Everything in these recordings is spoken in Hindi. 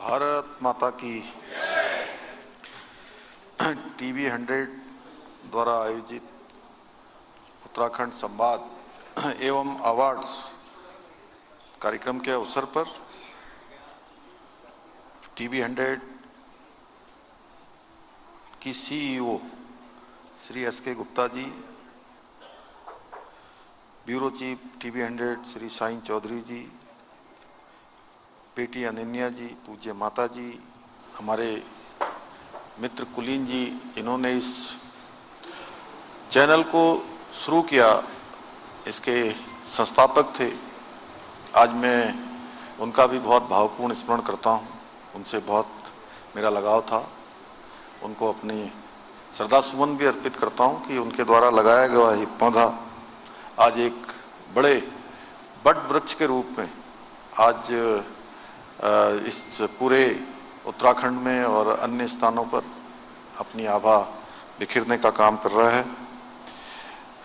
भारत माता की। टीवी 100 द्वारा आयोजित उत्तराखंड संवाद एवं अवार्ड्स कार्यक्रम के अवसर पर टीवी 100 की CEO Shri S K. Gupta ji, bureau chief TV 100 Shri Sai Chaudhary ji, बेटी अनन्या जी, पूज्य माता जी, हमारे मित्र कुलीन जी, जिन्होंने इस चैनल को शुरू किया, इसके संस्थापक थे। आज मैं उनका भी बहुत भावपूर्ण स्मरण करता हूं। उनसे बहुत मेरा लगाव था। उनको अपनी श्रद्धा सुमन भी अर्पित करता हूं कि उनके द्वारा लगाया गया ये पौधा आज एक बड़े बट वृक्ष के रूप में आज इस पूरे उत्तराखंड में और अन्य स्थानों पर अपनी आभा बिखेरने का काम कर रहा है।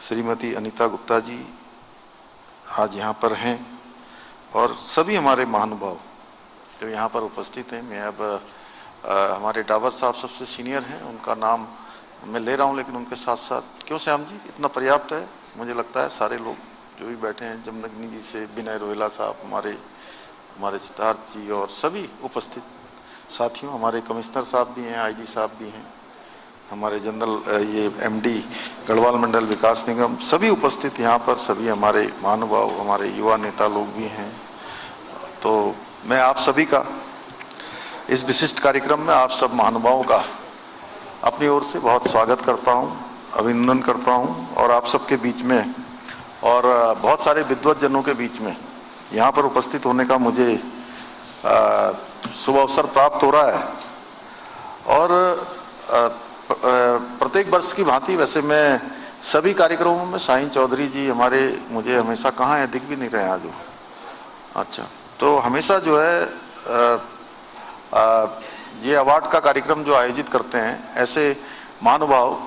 श्रीमती अनीता गुप्ता जी आज यहाँ पर हैं और सभी हमारे महानुभाव जो यहाँ पर उपस्थित हैं। मैं अब हमारे डावर साहब सबसे सीनियर हैं, उनका नाम मैं ले रहा हूँ, लेकिन उनके साथ साथ क्यों श्याम जी इतना पर्याप्त है, मुझे लगता है सारे लोग जो भी बैठे हैं, जमनग्नि जी से विनय रोहेला साहब, हमारे सिद्धार्थ जी और सभी उपस्थित साथियों, हमारे कमिश्नर साहब भी हैं, आईजी साहब भी हैं, हमारे जनरल ये एमडी गढ़वाल मंडल विकास निगम, सभी उपस्थित यहाँ पर, सभी हमारे महानुभाव, हमारे युवा नेता लोग भी हैं। तो मैं आप सभी का इस विशिष्ट कार्यक्रम में आप सब महानुभावों का अपनी ओर से बहुत स्वागत करता हूं, अभिनंदन करता हूं और आप सबके बीच में और बहुत सारे विद्वत जनों के बीच में यहाँ पर उपस्थित होने का मुझे शुभ अवसर प्राप्त हो रहा है। और प्रत्येक वर्ष की भांति वैसे मैं सभी कार्यक्रमों में साईं चौधरी जी हमारे मुझे हमेशा कहाँ हैं, दिख भी नहीं रहे आज। अच्छा, तो हमेशा जो है ये अवार्ड का कार्यक्रम जो आयोजित करते हैं, ऐसे महानुभाव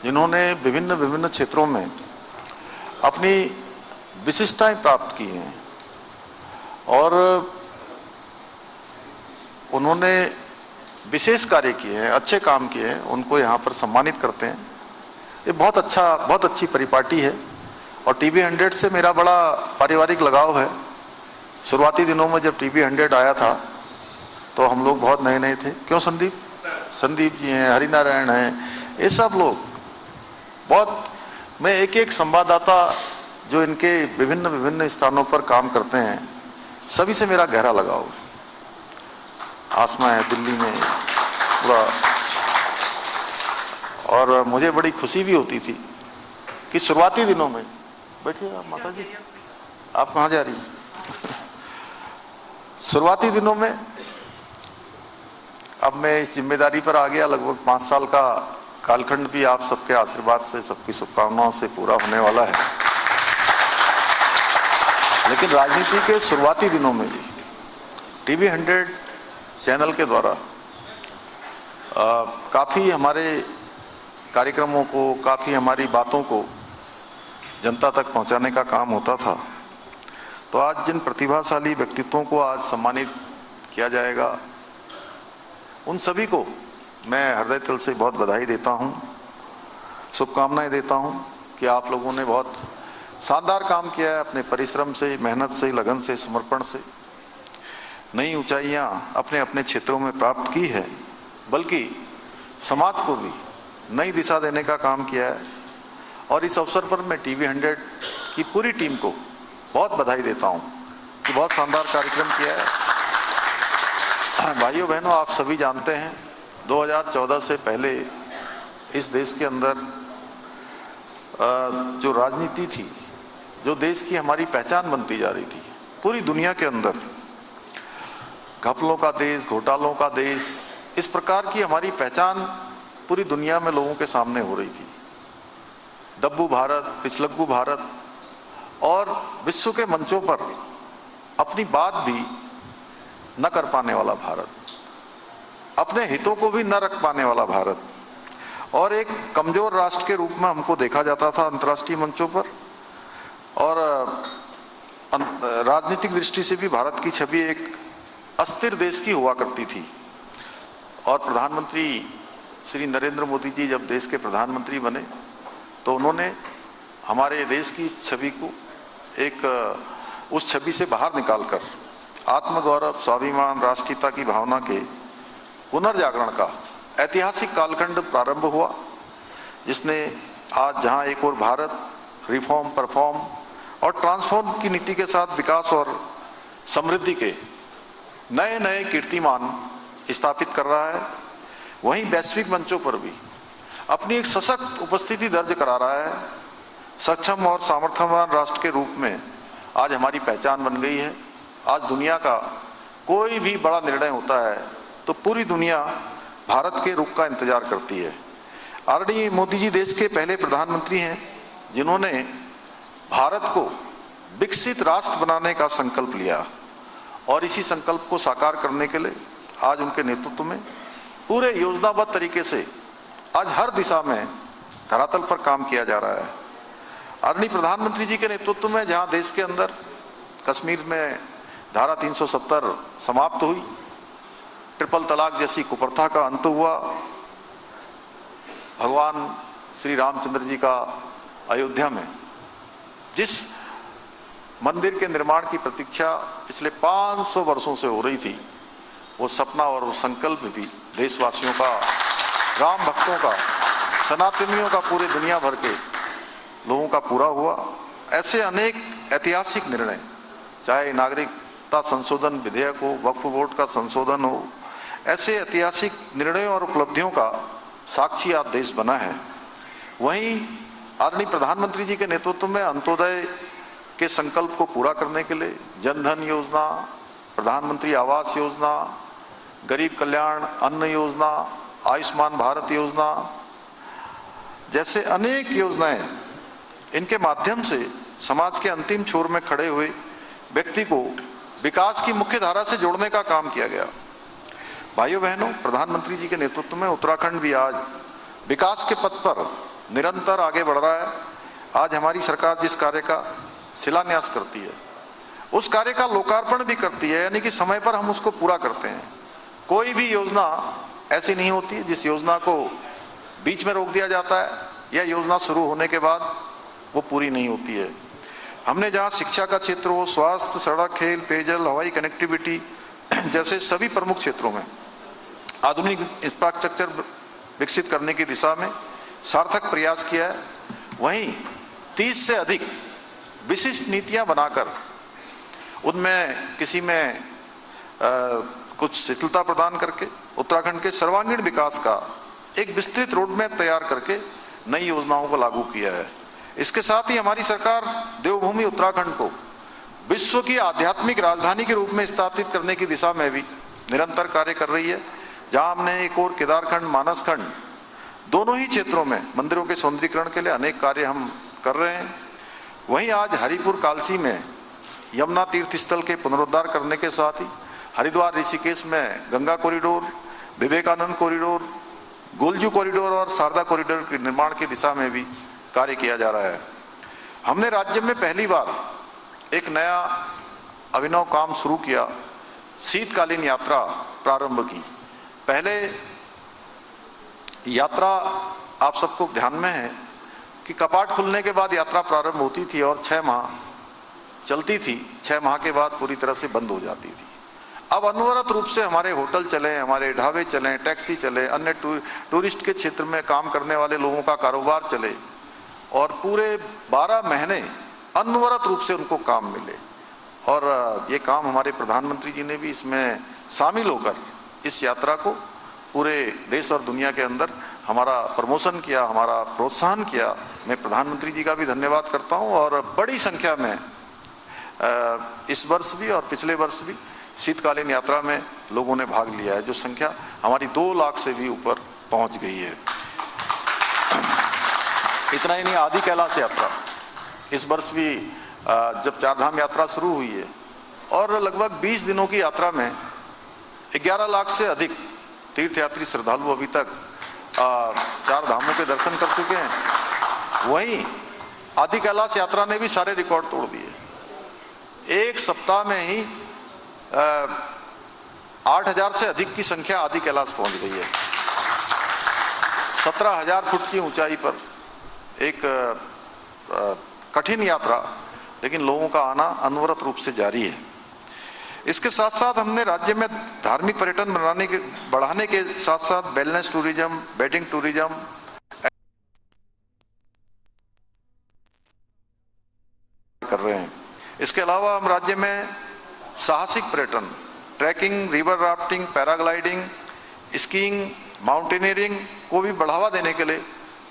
जिन्होंने विभिन्न विभिन्न क्षेत्रों में अपनी विशिष्टताएं प्राप्त की हैं और उन्होंने विशेष कार्य किए हैं, अच्छे काम किए हैं, उनको यहाँ पर सम्मानित करते हैं। ये बहुत अच्छी परिपाटी है और टीवी 100 से मेरा बड़ा पारिवारिक लगाव है। शुरुआती दिनों में जब टीवी 100 आया था तो हम लोग बहुत नए नए थे, क्यों संदीप जी हैं, हरिनारायण हैं, ये सब लोग बहुत, मैं एक एक संवाददाता जो इनके विभिन्न विभिन्न स्थानों पर काम करते हैं, सभी से मेरा गहरा लगाव है। आसमा है दिल्ली में पूरा, और मुझे बड़ी खुशी भी होती थी कि शुरुआती दिनों में, बैठिए आप माता जी, आप कहाँ जा रही हैं? शुरुआती दिनों में, अब मैं इस जिम्मेदारी पर आ गया, लगभग 5 साल का कालखंड भी आप सबके आशीर्वाद से, सबकी शुभकामनाओं से पूरा होने वाला है। लेकिन राजनीति के शुरुआती दिनों में भी टीवी 100 चैनल के द्वारा काफ़ी हमारे कार्यक्रमों को, काफ़ी हमारी बातों को जनता तक पहुंचाने का काम होता था। तो आज जिन प्रतिभाशाली व्यक्तित्वों को आज सम्मानित किया जाएगा, उन सभी को मैं हृदय तल से बहुत बधाई देता हूं, शुभकामनाएं देता हूं कि आप लोगों ने बहुत शानदार काम किया है, अपने परिश्रम से, मेहनत से, लगन से, समर्पण से नई ऊंचाइयां अपने अपने क्षेत्रों में प्राप्त की है, बल्कि समाज को भी नई दिशा देने का काम किया है। और इस अवसर पर मैं टीवी 100 की पूरी टीम को बहुत बधाई देता हूं कि बहुत शानदार कार्यक्रम किया है। भाइयों बहनों, आप सभी जानते हैं 2014 से पहले इस देश के अंदर जो राजनीति थी, जो देश की हमारी पहचान बनती जा रही थी, पूरी दुनिया के अंदर घपलों का देश, घोटालों का देश, इस प्रकार की हमारी पहचान पूरी दुनिया में लोगों के सामने हो रही थी। दब्बू भारत, पिछलग्गू भारत और विश्व के मंचों पर अपनी बात भी न कर पाने वाला भारत, अपने हितों को भी न रख पाने वाला भारत और एक कमजोर राष्ट्र के रूप में हमको देखा जाता था अंतर्राष्ट्रीय मंचों पर। और राजनीतिक दृष्टि से भी भारत की छवि एक अस्थिर देश की हुआ करती थी। और प्रधानमंत्री श्री नरेंद्र मोदी जी जब देश के प्रधानमंत्री बने तो उन्होंने हमारे देश की इस छवि को उस छवि से बाहर निकालकर आत्मगौरव, स्वाभिमान, राष्ट्रीयता की भावना के पुनर्जागरण का ऐतिहासिक कालखंड प्रारंभ हुआ, जिसने आज जहां एक और भारत रिफॉर्म, परफॉर्म और ट्रांसफॉर्म की नीति के साथ विकास और समृद्धि के नए नए कीर्तिमान स्थापित कर रहा है, वहीं वैश्विक मंचों पर भी अपनी एक सशक्त उपस्थिति दर्ज करा रहा है। सक्षम और सामर्थ्यवान राष्ट्र के रूप में आज हमारी पहचान बन गई है। आज दुनिया का कोई भी बड़ा निर्णय होता है तो पूरी दुनिया भारत के रुख का इंतजार करती है। आदरणीय मोदी जी देश के पहले प्रधानमंत्री हैं जिन्होंने भारत को विकसित राष्ट्र बनाने का संकल्प लिया और इसी संकल्प को साकार करने के लिए आज उनके नेतृत्व में पूरे योजनाबद्ध तरीके से आज हर दिशा में धरातल पर काम किया जा रहा है। आदरणीय प्रधानमंत्री जी के नेतृत्व में जहां देश के अंदर कश्मीर में धारा 370 समाप्त हुई, ट्रिपल तलाक जैसी कुप्रथा का अंत हुआ, भगवान श्री रामचंद्र जी का अयोध्या में जिस मंदिर के निर्माण की प्रतीक्षा पिछले 500 वर्षों से हो रही थी, वो सपना और वो संकल्प भी देशवासियों का, राम भक्तों का, सनातनियों का, पूरे दुनिया भर के लोगों का पूरा हुआ। ऐसे अनेक ऐतिहासिक निर्णय, चाहे नागरिकता संशोधन विधेयक हो, वक्फ बोर्ड का संशोधन हो, ऐसे ऐतिहासिक निर्णयों और उपलब्धियों का साक्षी आज देश बना है। वहीं आदरणीय प्रधानमंत्री जी के नेतृत्व में अंत्योदय के संकल्प को पूरा करने के लिए जनधन योजना, प्रधानमंत्री आवास योजना, गरीब कल्याण अन्न योजना, आयुष्मान भारत योजना जैसे अनेक योजनाएं, इनके माध्यम से समाज के अंतिम छोर में खड़े हुए व्यक्ति को विकास की मुख्य धारा से जोड़ने का काम किया गया। भाइयों बहनों, प्रधानमंत्री जी के नेतृत्व में उत्तराखंड भी आज विकास के पथ पर निरंतर आगे बढ़ रहा है। आज हमारी सरकार जिस कार्य का शिलान्यास करती है उस कार्य का लोकार्पण भी करती है, यानी कि समय पर हम उसको पूरा करते हैं। कोई भी योजना ऐसी नहीं होती है जिस योजना को बीच में रोक दिया जाता है या योजना शुरू होने के बाद वो पूरी नहीं होती है। हमने जहाँ शिक्षा का क्षेत्र हो, स्वास्थ्य, सड़क, खेल, पेयजल, हवाई कनेक्टिविटी जैसे सभी प्रमुख क्षेत्रों में आधुनिक इंफ्रास्ट्रक्चर विकसित करने की दिशा में सार्थक प्रयास किया है, वहीं 30 से अधिक विशिष्ट नीतियां बनाकर उनमें किसी में कुछ शिथिलता प्रदान करके उत्तराखंड के सर्वांगीण विकास का एक विस्तृत रोडमैप तैयार करके नई योजनाओं को लागू किया है। इसके साथ ही हमारी सरकार देवभूमि उत्तराखंड को विश्व की आध्यात्मिक राजधानी के रूप में स्थापित करने की दिशा में भी निरंतर कार्य कर रही है। जहां हमने एक और केदारखंड, मानसखंड दोनों ही क्षेत्रों में मंदिरों के सौंदर्यीकरण के लिए अनेक कार्य हम कर रहे हैं। वहीं आज हरिपुर कालसी में यमुना तीर्थ स्थल के पुनरुद्धार करने के साथ ही हरिद्वार ऋषिकेश में Ganga corridor, Vivekananda corridor, Golju corridor और शारदा कॉरिडोर के निर्माण की दिशा में भी कार्य किया जा रहा है। हमने राज्य में पहली बार एक नया अभिनव काम शुरू किया, शीतकालीन यात्रा प्रारंभ की। पहले यात्रा आप सबको ध्यान में है कि कपाट खुलने के बाद यात्रा प्रारंभ होती थी और 6 माह चलती थी, 6 माह के बाद पूरी तरह से बंद हो जाती थी। अब अनवरत रूप से हमारे होटल चले, हमारे ढाबे चले, टैक्सी चले, अन्य टूरिस्ट के क्षेत्र में काम करने वाले लोगों का कारोबार चले और पूरे 12 महीने अनवरत रूप से उनको काम मिले। और ये काम हमारे प्रधानमंत्री जी ने भी इसमें शामिल होकर इस यात्रा को पूरे देश और दुनिया के अंदर हमारा प्रमोशन किया, हमारा प्रोत्साहन किया। मैं प्रधानमंत्री जी का भी धन्यवाद करता हूँ। और बड़ी संख्या में इस वर्ष भी और पिछले वर्ष भी शीतकालीन यात्रा में लोगों ने भाग लिया है, जो संख्या हमारी 2 लाख से भी ऊपर पहुंच गई है। इतना ही नहीं, आदि कैलाश यात्रा इस वर्ष भी जब चारधाम यात्रा शुरू हुई है और लगभग 20 दिनों की यात्रा में 11 लाख से अधिक तीर्थयात्री श्रद्धालु अभी तक 4 धामों के दर्शन कर चुके हैं। वहीं आदि कैलाश यात्रा ने भी सारे रिकॉर्ड तोड़ दिए। एक सप्ताह में ही 8,000 से अधिक की संख्या आदि कैलाश पहुंच गई है। 17,000 फुट की ऊंचाई पर एक कठिन यात्रा, लेकिन लोगों का आना अनवरत रूप से जारी है। इसके साथ साथ हमने राज्य में धार्मिक पर्यटन बढ़ाने के साथ साथ वेलनेस टूरिज्म, वेडिंग टूरिज्म कर रहे हैं। इसके अलावा हम राज्य में साहसिक पर्यटन, trekking, river rafting, paragliding, skiing, mountaineering को भी बढ़ावा देने के लिए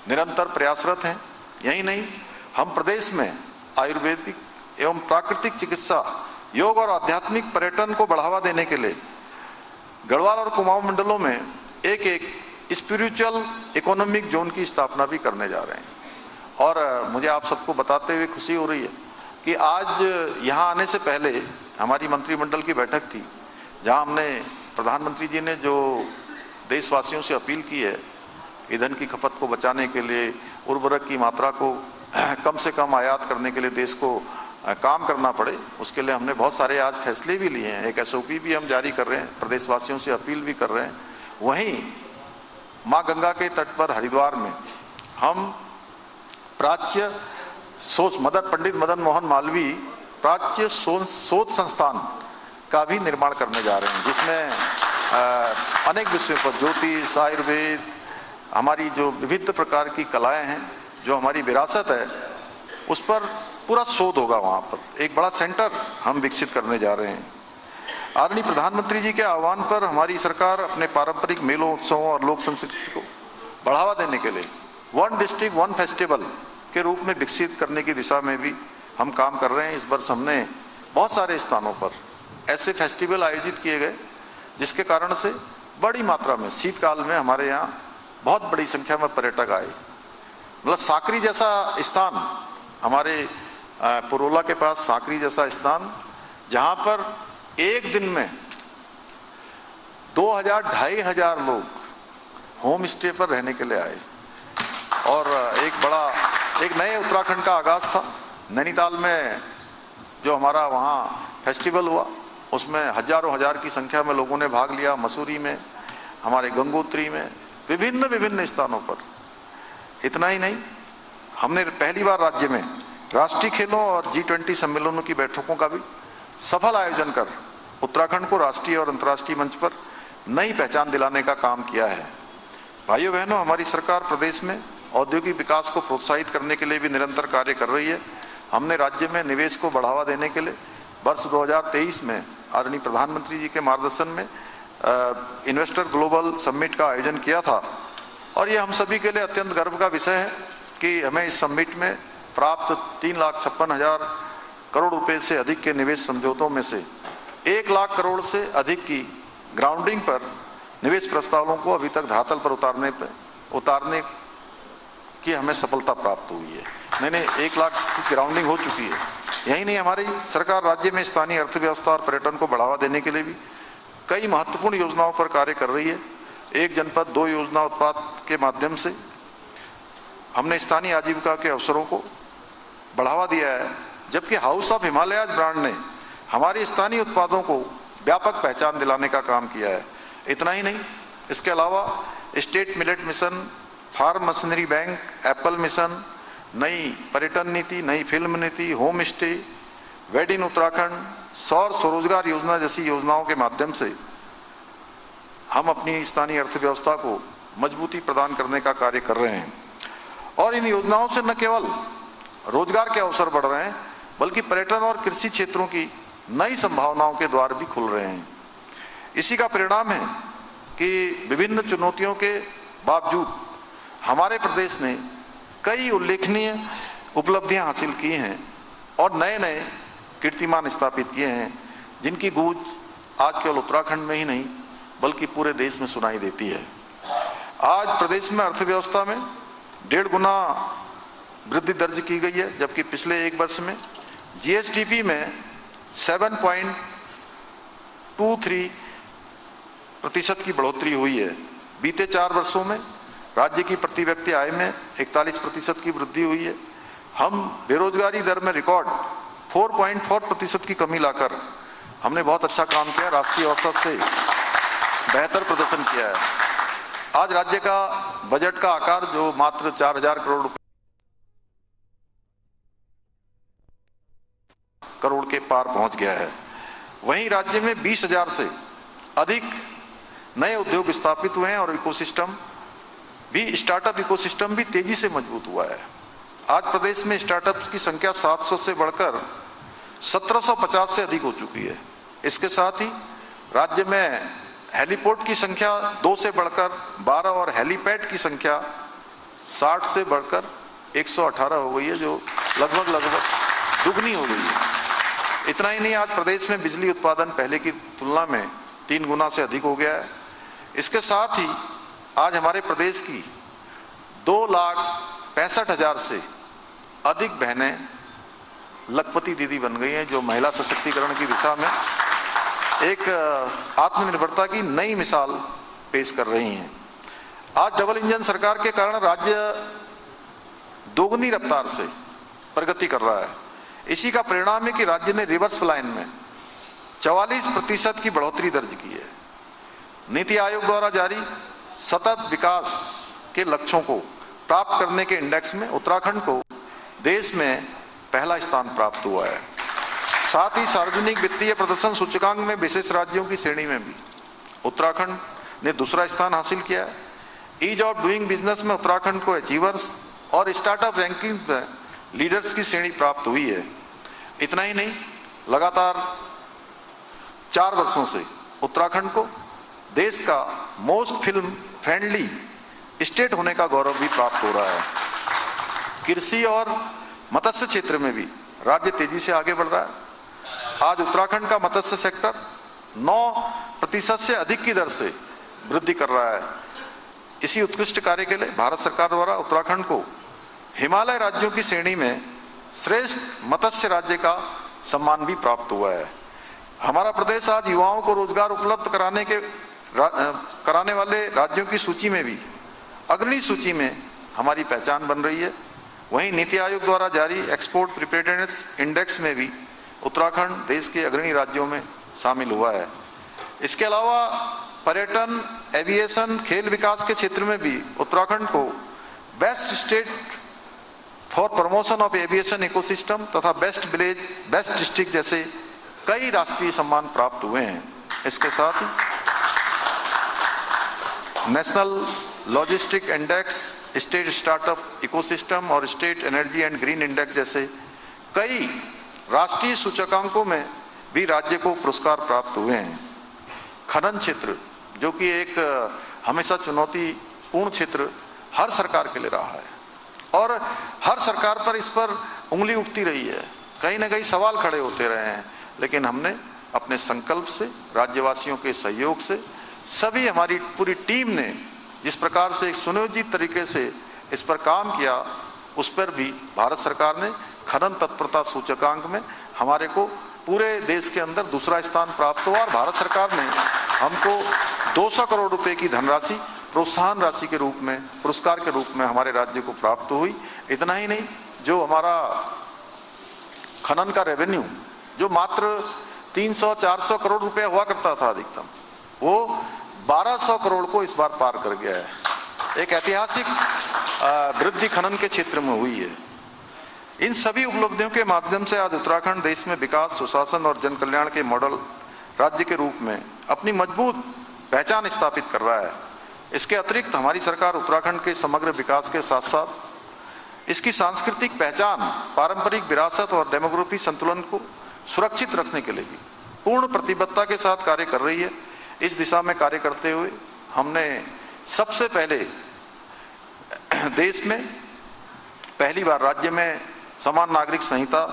निरंतर प्रयासरत हैं। यही नहीं, हम प्रदेश में आयुर्वेदिक एवं प्राकृतिक चिकित्सा, योग और आध्यात्मिक पर्यटन को बढ़ावा देने के लिए गढ़वाल और कुमाऊं मंडलों में एक स्पिरिचुअल इकोनॉमिक जोन की स्थापना भी करने जा रहे हैं। और मुझे आप सबको बताते हुए खुशी हो रही है कि आज यहाँ आने से पहले हमारी मंत्रिमंडल की बैठक थी, जहाँ हमने प्रधानमंत्री जी ने जो देशवासियों से अपील की है ईंधन की खपत को बचाने के लिए, उर्वरक की मात्रा को कम से कम आयात करने के लिए देश को काम करना पड़े, उसके लिए हमने बहुत सारे आज फैसले भी लिए हैं। एक SOP भी हम जारी कर रहे हैं, प्रदेशवासियों से अपील भी कर रहे हैं। वहीं माँ गंगा के तट पर हरिद्वार में हम प्राच्य पंडित मदन मोहन मालवीय प्राच्य शोध संस्थान का भी निर्माण करने जा रहे हैं, जिसमें अनेक विषयों पर ज्योतिष, आयुर्वेद, हमारी जो विविध प्रकार की कलाएं हैं, जो हमारी विरासत है, उस पर पूरा शोध होगा। वहाँ पर एक बड़ा सेंटर हम विकसित करने जा रहे हैं। आदरणीय प्रधानमंत्री जी के आह्वान पर हमारी सरकार अपने पारंपरिक मेलों, उत्सवों और लोक संस्कृति को बढ़ावा देने के लिए वन डिस्ट्रिक्ट वन फेस्टिवल के रूप में विकसित करने की दिशा में भी हम काम कर रहे हैं। इस वर्ष हमने बहुत सारे स्थानों पर ऐसे फेस्टिवल आयोजित किए गए, जिसके कारण से बड़ी मात्रा में शीतकाल में हमारे यहाँ बहुत बड़ी संख्या में पर्यटक आए। मतलब साकरी जैसा स्थान, हमारे पुरोला के पास साकरी जैसा स्थान, जहाँ पर एक दिन में 2,000-2,500 लोग होम स्टे पर रहने के लिए आए। और एक नए उत्तराखंड का आगाज था। नैनीताल में जो हमारा वहाँ फेस्टिवल हुआ, उसमें हजारों हजार की संख्या में लोगों ने भाग लिया। मसूरी में, हमारे गंगोत्री में, विभिन्न स्थानों पर। इतना ही नहीं, हमने पहली बार राज्य में राष्ट्रीय खेलों और G20 सम्मेलनों की बैठकों का भी सफल आयोजन कर उत्तराखंड को राष्ट्रीय और अंतर्राष्ट्रीय मंच पर नई पहचान दिलाने का काम किया है। भाइयों बहनों, हमारी सरकार प्रदेश में औद्योगिक विकास को प्रोत्साहित करने के लिए भी निरंतर कार्य कर रही है। हमने राज्य में निवेश को बढ़ावा देने के लिए वर्ष 2023 में आदरणीय प्रधानमंत्री जी के मार्गदर्शन में इन्वेस्टर ग्लोबल समिट का आयोजन किया था। और ये हम सभी के लिए अत्यंत गर्व का विषय है कि हमें इस समिट में प्राप्त 3,56,000 करोड़ रुपए से अधिक के निवेश समझौतों में से 1 लाख करोड़ से अधिक की ग्राउंडिंग पर निवेश प्रस्तावों को अभी तक धरातल पर उतारने की हमें सफलता प्राप्त हुई है। 1 लाख की ग्राउंडिंग हो चुकी है। यही नहीं, हमारी सरकार राज्य में स्थानीय अर्थव्यवस्था और पर्यटन को बढ़ावा देने के लिए भी कई महत्वपूर्ण योजनाओं पर कार्य कर रही है। एक जनपद 2 योजना उत्पाद के माध्यम से हमने स्थानीय आजीविका के अवसरों को बढ़ावा दिया है, जबकि हाउस ऑफ हिमालयाज ब्रांड ने हमारे स्थानीय उत्पादों को व्यापक पहचान दिलाने का काम किया है। इतना ही नहीं, इसके अलावा state millet mission, farm machinery bank, apple mission, नई पर्यटन नीति, नई फिल्म नीति, home stay, wed in Uttarakhand, सौर स्वरोजगार योजना जैसी योजनाओं के माध्यम से हम अपनी स्थानीय अर्थव्यवस्था को मजबूती प्रदान करने का कार्य कर रहे हैं। और इन योजनाओं से न केवल रोजगार के अवसर बढ़ रहे हैं, बल्कि पर्यटन और कृषि क्षेत्रों की नई संभावनाओं के द्वार भी खुल रहे हैं। इसी का परिणाम है कि विभिन्न चुनौतियों के बावजूद हमारे प्रदेश ने कई उल्लेखनीय उपलब्धियां हासिल की हैं और नए कीर्तिमान स्थापित किए हैं, जिनकी गूंज आज केवल उत्तराखंड में ही नहीं बल्कि पूरे देश में सुनाई देती है। आज प्रदेश में अर्थव्यवस्था में 1.5 गुना वृद्धि दर्ज की गई है, जबकि पिछले 1 वर्ष में GSDP में 7.23% की बढ़ोतरी हुई है। बीते 4 वर्षों में राज्य की प्रति व्यक्ति आय में 41% की वृद्धि हुई है। हम बेरोजगारी दर में रिकॉर्ड 4.4% की कमी लाकर हमने बहुत अच्छा काम किया। राष्ट्रीय औसत से बेहतर प्रदर्शन किया है। आज राज्य का बजट का आकार जो मात्र 4000 करोड़ के पार पहुंच गया है। वहीं राज्य में 20,000 से अधिक नए उद्योग स्थापित हुए हैं और स्टार्टअप इकोसिस्टम भी तेजी से मजबूत हुआ है। आज प्रदेश में स्टार्टअप्स की संख्या 700 से बढ़कर 1750 से अधिक हो चुकी है। इसके साथ ही राज्य में हेलीपोर्ट की संख्या 2 से बढ़कर 12 और हेलीपैड की संख्या 60 से बढ़कर 118 हो गई है, जो लगभग दुगनी हो गई है। इतना ही नहीं, आज प्रदेश में बिजली उत्पादन पहले की तुलना में 3 गुना से अधिक हो गया है। इसके साथ ही आज हमारे प्रदेश की 2,65,000 से अधिक बहनें लखपति दीदी बन गई हैं, जो महिला सशक्तिकरण की दिशा में एक आत्मनिर्भरता की नई मिसाल पेश कर रही हैं। आज डबल इंजन सरकार के कारण राज्य दोगुनी रफ्तार से प्रगति कर रहा है। इसी का परिणाम है कि राज्य ने रिवर्स फ्लाइन में 44% की बढ़ोतरी दर्ज की है। नीति आयोग द्वारा जारी सतत विकास के लक्ष्यों को प्राप्त करने के इंडेक्स में उत्तराखंड को देश में पहला स्थान प्राप्त हुआ है। साथ ही सार्वजनिक वित्तीय प्रदर्शन सूचकांक में विशेष राज्यों की श्रेणी में भी उत्तराखंड ने दूसरा स्थान हासिल किया है। ईज ऑफ डूइंग बिजनेस में उत्तराखंड को अचीवर्स और स्टार्टअप रैंकिंग में लीडर्स की श्रेणी प्राप्त हुई है। इतना ही नहीं, लगातार 4 वर्षों से उत्तराखंड को देश का मोस्ट फिल्म फ्रेंडली स्टेट होने का गौरव भी प्राप्त हो रहा है। कृषि और मत्स्य क्षेत्र में भी राज्य तेजी से आगे बढ़ रहा है। आज उत्तराखंड का मत्स्य सेक्टर 9% से अधिक की दर से वृद्धि कर रहा है। इसी उत्कृष्ट कार्य के लिए भारत सरकार द्वारा उत्तराखंड को हिमालय राज्यों की श्रेणी में श्रेष्ठ मत्स्य राज्य का सम्मान भी प्राप्त हुआ है। हमारा प्रदेश आज युवाओं को रोजगार उपलब्ध कराने वाले राज्यों की सूची में भी अग्रणी सूची में हमारी पहचान बन रही है। वहीं नीति आयोग द्वारा जारी एक्सपोर्ट प्रिपेयर्डनेस इंडेक्स में भी उत्तराखंड देश के अग्रणी राज्यों में शामिल हुआ है। इसके अलावा पर्यटन, एविएशन, खेल विकास के क्षेत्र में भी उत्तराखंड को best state for promotion of aviation ecosystem तथा बेस्ट विलेज, बेस्ट डिस्ट्रिक्ट जैसे कई राष्ट्रीय सम्मान प्राप्त हुए हैं। इसके साथ ही national logistic index, state startup ecosystem और state energy and green index जैसे कई राष्ट्रीय सूचकांकों में भी राज्य को पुरस्कार प्राप्त हुए हैं। खनन क्षेत्र, जो कि एक हमेशा चुनौतीपूर्ण क्षेत्र हर सरकार के लिए रहा है और हर सरकार पर इस पर उंगली उठती रही है, कहीं ना कहीं सवाल खड़े होते रहे हैं, लेकिन हमने अपने संकल्प से, राज्यवासियों के सहयोग से, सभी हमारी पूरी टीम ने जिस प्रकार से एक सुनियोजित तरीके से इस पर काम किया, उस पर भी भारत सरकार ने खनन तत्परता सूचकांक में हमारे को पूरे देश के अंदर दूसरा स्थान प्राप्त हुआ और भारत सरकार ने हमको 200 करोड़ रुपए की धनराशि प्रोत्साहन राशि के रूप में, पुरस्कार के रूप में हमारे राज्य को प्राप्त हुई। इतना ही नहीं, जो हमारा खनन का रेवेन्यू जो मात्र 300-400 करोड़ रुपया हुआ करता था अधिकतम, वो 1200 करोड़ को इस बार पार कर गया है। एक ऐतिहासिक वृद्धि खनन के क्षेत्र में हुई है। इन सभी उपलब्धियों के माध्यम से आज उत्तराखंड देश में विकास, सुशासन और जन कल्याण के मॉडल राज्य के रूप में अपनी मजबूत पहचान स्थापित कर रहा है। इसके अतिरिक्त हमारी सरकार उत्तराखंड के समग्र विकास के साथ साथ इसकी सांस्कृतिक पहचान, पारंपरिक विरासत और डेमोग्राफी संतुलन को सुरक्षित रखने के लिए भी पूर्ण प्रतिबद्धता के साथ कार्य कर रही है। इस दिशा में कार्य करते हुए हमने सबसे पहले देश में पहली बार राज्य में समान नागरिक संहिता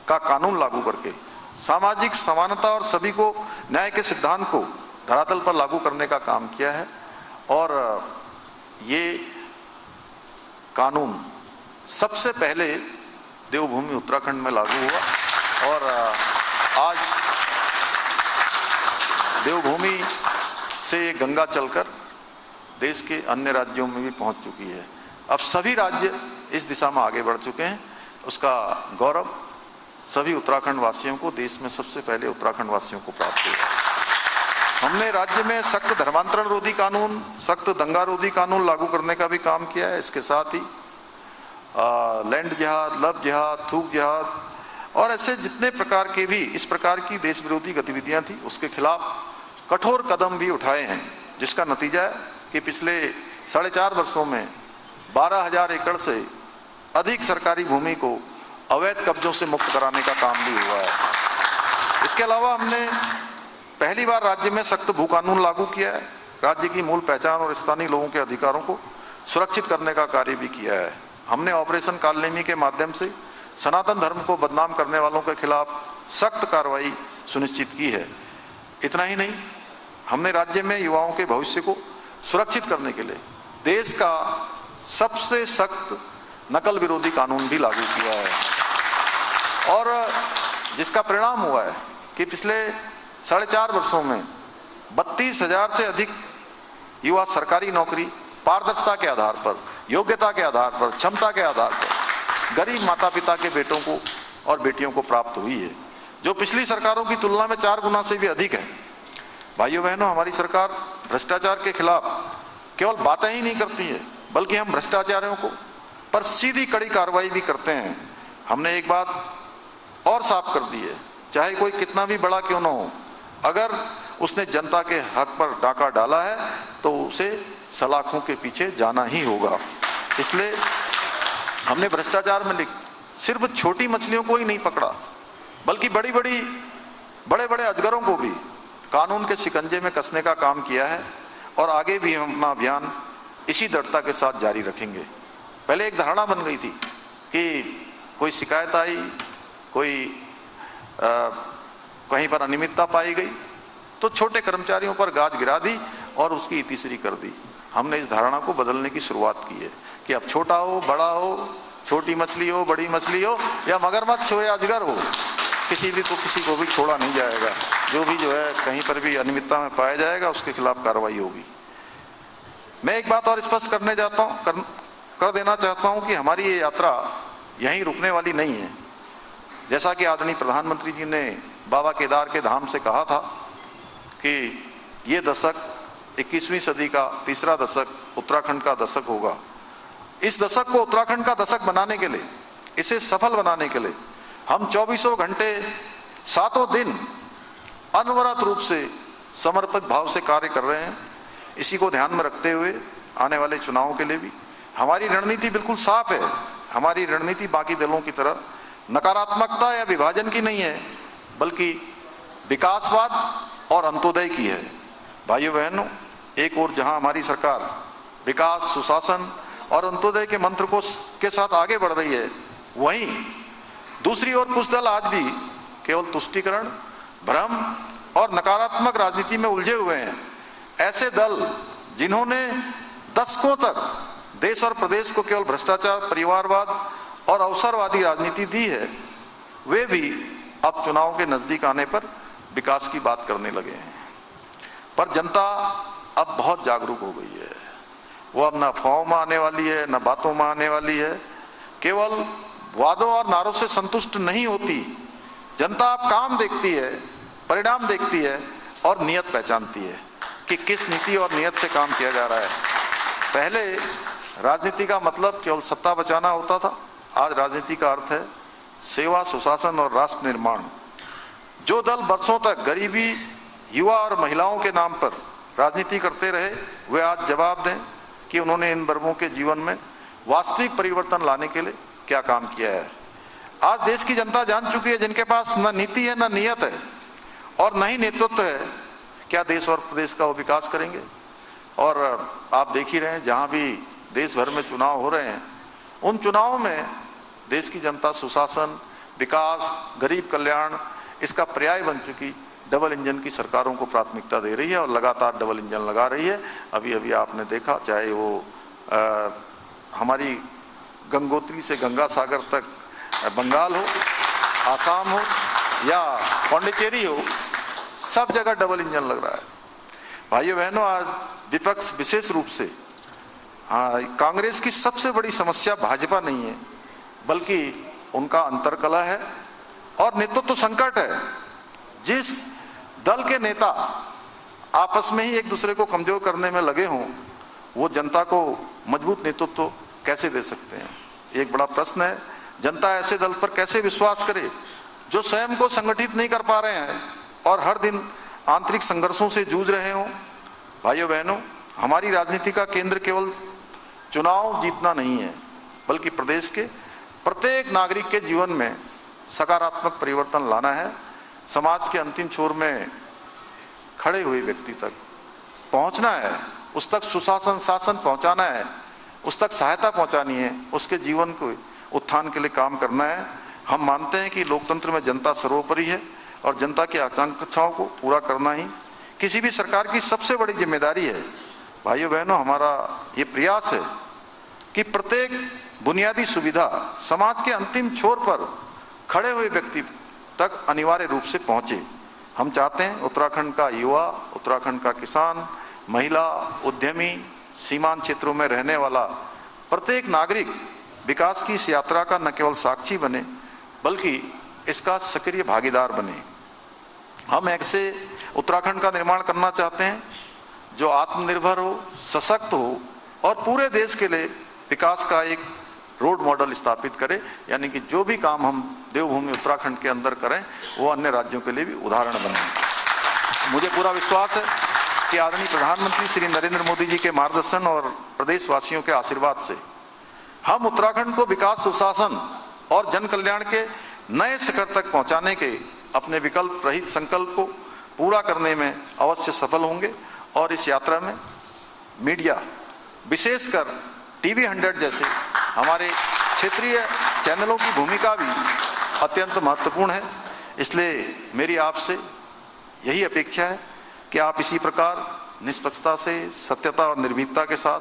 का कानून लागू करके सामाजिक समानता और सभी को न्याय के सिद्धांत को धरातल पर लागू करने का काम किया है और ये कानून सबसे पहले देवभूमि उत्तराखंड में लागू हुआ और आज देवभूमि से गंगा चलकर देश के अन्य राज्यों में भी पहुंच चुकी है। अब सभी राज्य इस दिशा में आगे बढ़ चुके हैं। उसका गौरव सभी उत्तराखंड वासियों को, देश में सबसे पहले उत्तराखंड वासियों को प्राप्त हुआ। हमने राज्य में सख्त धर्मांतरण रोधी कानून, सख्त दंगा रोधी कानून लागू करने का भी काम किया है। इसके साथ ही लैंड जिहाद, लव जिहाद, थूक जिहाद और ऐसे जितने प्रकार के भी इस प्रकार की देश विरोधी गतिविधियां थी उसके खिलाफ कठोर कदम भी उठाए हैं, जिसका नतीजा है कि पिछले 4.5 वर्षों में 12,000 एकड़ से अधिक सरकारी भूमि को अवैध कब्जों से मुक्त कराने का काम भी हुआ है। इसके अलावा हमने पहली बार राज्य में सख्त भू कानून लागू किया है। राज्य की मूल पहचान और स्थानीय लोगों के अधिकारों को सुरक्षित करने का कार्य भी किया है। हमने ऑपरेशन कालनेमी के माध्यम से सनातन धर्म को बदनाम करने वालों के खिलाफ सख्त कार्रवाई सुनिश्चित की है। इतना ही नहीं, हमने राज्य में युवाओं के भविष्य को सुरक्षित करने के लिए देश का सबसे सख्त नकल विरोधी कानून भी लागू किया है और जिसका परिणाम हुआ है कि पिछले 4.5 वर्षों में 32,000 से अधिक युवा सरकारी नौकरी पारदर्शिता के आधार पर, योग्यता के आधार पर, क्षमता के आधार पर गरीब माता पिता के बेटों को और बेटियों को प्राप्त हुई है, जो पिछली सरकारों की तुलना में 4 गुना से भी अधिक है। भाइयों बहनों, हमारी सरकार भ्रष्टाचार के खिलाफ केवल बातें ही नहीं करती है, बल्कि हम भ्रष्टाचारियों को पर सीधी कड़ी कार्रवाई भी करते हैं। हमने एक बात और साफ कर दी है, चाहे कोई कितना भी बड़ा क्यों ना हो, अगर उसने जनता के हक पर डाका डाला है तो उसे सलाखों के पीछे जाना ही होगा। इसलिए हमने भ्रष्टाचार में सिर्फ छोटी मछलियों को ही नहीं पकड़ा, बल्कि बड़े बड़े अजगरों को भी कानून के शिकंजे में कसने का काम किया है और आगे भी हम अपना अभियान इसी दृढ़ता के साथ जारी रखेंगे। पहले एक धारणा बन गई थी कि कोई शिकायत आई, कोई कहीं पर अनियमितता पाई गई तो छोटे कर्मचारियों पर गाज गिरा दी और उसकी इतिश्री कर दी। हमने इस धारणा को बदलने की शुरुआत की है कि अब छोटा हो, बड़ा हो, छोटी मछली हो, बड़ी मछली हो, या मगरमच्छ हो या अजगर हो, किसी को भी छोड़ा नहीं जाएगा। जो भी कहीं पर भी अनियमितता में पाया जाएगा उसके खिलाफ कार्रवाई होगी। मैं एक बात और स्पष्ट कर देना चाहता हूं कि हमारी ये यात्रा यहीं रुकने वाली नहीं है। जैसा कि आदरणीय प्रधानमंत्री जी ने बाबा केदार के धाम से कहा था कि ये दशक 21वीं सदी का तीसरा दशक उत्तराखंड का दशक होगा। इस दशक को उत्तराखंड का दशक बनाने के लिए, इसे सफल बनाने के लिए हम 24 घंटे 7 दिन अनवरत रूप से समर्पित भाव से कार्य कर रहे हैं। इसी को ध्यान में रखते हुए आने वाले चुनावों के लिए भी हमारी रणनीति बिल्कुल साफ है। हमारी रणनीति बाकी दलों की तरह नकारात्मकता या विभाजन की नहीं है, बल्कि विकासवाद और अंत्योदय की है। भाइयों बहनों, एक ओर जहां हमारी सरकार विकास, सुशासन और अंत्योदय के मंत्र के साथ आगे बढ़ रही है, वहीं दूसरी ओर कुछ दल आज भी केवल तुष्टीकरण, भ्रम और नकारात्मक राजनीति में उलझे हुए हैं। ऐसे दल जिन्होंने दशकों तक देश और प्रदेश को केवल भ्रष्टाचार, परिवारवाद और अवसरवादी राजनीति दी है, वे भी अब चुनाव के नजदीक आने पर विकास की बात करने लगे हैं। पर जनता अब बहुत जागरूक हो गई है। वो अब न अफवाहों में आने वाली है, न बातों में आने वाली है। केवल वादों और नारों से संतुष्ट नहीं होती। जनता अब काम देखती है, परिणाम देखती है और नियत पहचानती है कि किस नीति और नियत से काम किया जा रहा है। पहले राजनीति का मतलब केवल सत्ता बचाना होता था। आज राजनीति का अर्थ है सेवा, सुशासन और राष्ट्र निर्माण। जो दल वर्षों तक गरीबी, युवा और महिलाओं के नाम पर राजनीति करते रहे, वे आज जवाब दें कि उन्होंने इन वर्गों के जीवन में वास्तविक परिवर्तन लाने के लिए क्या काम किया है। आज देश की जनता जान चुकी है, जिनके पास न नीति है, न नियत है और न ही नेतृत्व है, क्या देश और प्रदेश का वो विकास करेंगे। और आप देख ही रहे हैं, जहां भी देश भर में चुनाव हो रहे हैं, उन चुनावों में देश की जनता सुशासन, विकास, गरीब कल्याण, इसका पर्याय बन चुकी डबल इंजन की सरकारों को प्राथमिकता दे रही है और लगातार डबल इंजन लगा रही है। अभी अभी आपने देखा, चाहे वो हमारी गंगोत्री से गंगा सागर तक बंगाल हो, आसाम हो या पौंडीचेरी हो, सब जगह डबल इंजन लग रहा है। भाइयों बहनों, आज विपक्ष विशेष रूप से कांग्रेस की सबसे बड़ी समस्या भाजपा नहीं है, बल्कि उनका अंतरकलह है और नेतृत्व संकट है। जिस दल के नेता आपस में ही एक दूसरे को कमजोर करने में लगे हों, वो जनता को मजबूत नेतृत्व कैसे दे सकते हैं? एक बड़ा प्रश्न है। जनता ऐसे दल पर कैसे विश्वास करे जो स्वयं को संगठित नहीं कर पा रहे हैं और हर दिन आंतरिक संघर्षों से जूझ रहे हों? भाइयों बहनों, हमारी राजनीति का केंद्र केवल चुनाव जीतना नहीं है, बल्कि प्रदेश के प्रत्येक नागरिक के जीवन में सकारात्मक परिवर्तन लाना है। समाज के अंतिम छोर में खड़े हुए व्यक्ति तक पहुंचना है, उस तक सुशासन शासन पहुंचाना है, उस तक सहायता पहुंचानी है, उसके जीवन को उत्थान के लिए काम करना है। हम मानते हैं कि लोकतंत्र में जनता सर्वोपरि है और जनता की आकांक्षाओं को पूरा करना ही किसी भी सरकार की सबसे बड़ी जिम्मेदारी है। भाइयों बहनों, हमारा ये प्रयास है कि प्रत्येक बुनियादी सुविधा समाज के अंतिम छोर पर खड़े हुए व्यक्ति तक अनिवार्य रूप से पहुंचे। हम चाहते हैं उत्तराखंड का युवा, उत्तराखंड का किसान, महिला, उद्यमी, सीमांत क्षेत्रों में रहने वाला प्रत्येक नागरिक विकास की इस यात्रा का न केवल साक्षी बने, बल्कि इसका सक्रिय भागीदार बने। हम ऐसे उत्तराखंड का निर्माण करना चाहते हैं जो आत्मनिर्भर हो, सशक्त हो और पूरे देश के लिए विकास का एक रोड मॉडल स्थापित करे। यानी कि जो भी काम हम देवभूमि उत्तराखंड के अंदर करें वो अन्य राज्यों के लिए भी उदाहरण बने। मुझे पूरा विश्वास है कि आदरणीय प्रधानमंत्री श्री नरेंद्र मोदी जी के मार्गदर्शन और प्रदेशवासियों के आशीर्वाद से हम उत्तराखंड को विकास, सुशासन और जन कल्याण के नए शिखर तक पहुंचाने के अपने विकल्प रहित संकल्प को पूरा करने में अवश्य सफल होंगे। और इस यात्रा में मीडिया, विशेषकर टीवी 100 जैसे हमारे क्षेत्रीय चैनलों की भूमिका भी अत्यंत महत्वपूर्ण है। इसलिए मेरी आपसे यही अपेक्षा है कि आप इसी प्रकार निष्पक्षता से, सत्यता और निर्भीकता के साथ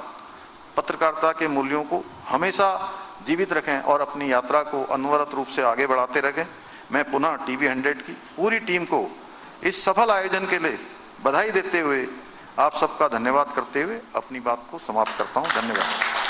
पत्रकारिता के मूल्यों को हमेशा जीवित रखें और अपनी यात्रा को अनवरत रूप से आगे बढ़ाते रहें। मैं पुनः टीवी 100 की पूरी टीम को इस सफल आयोजन के लिए बधाई देते हुए आप सबका धन्यवाद करते हुए अपनी बात को समाप्त करता हूं। धन्यवाद।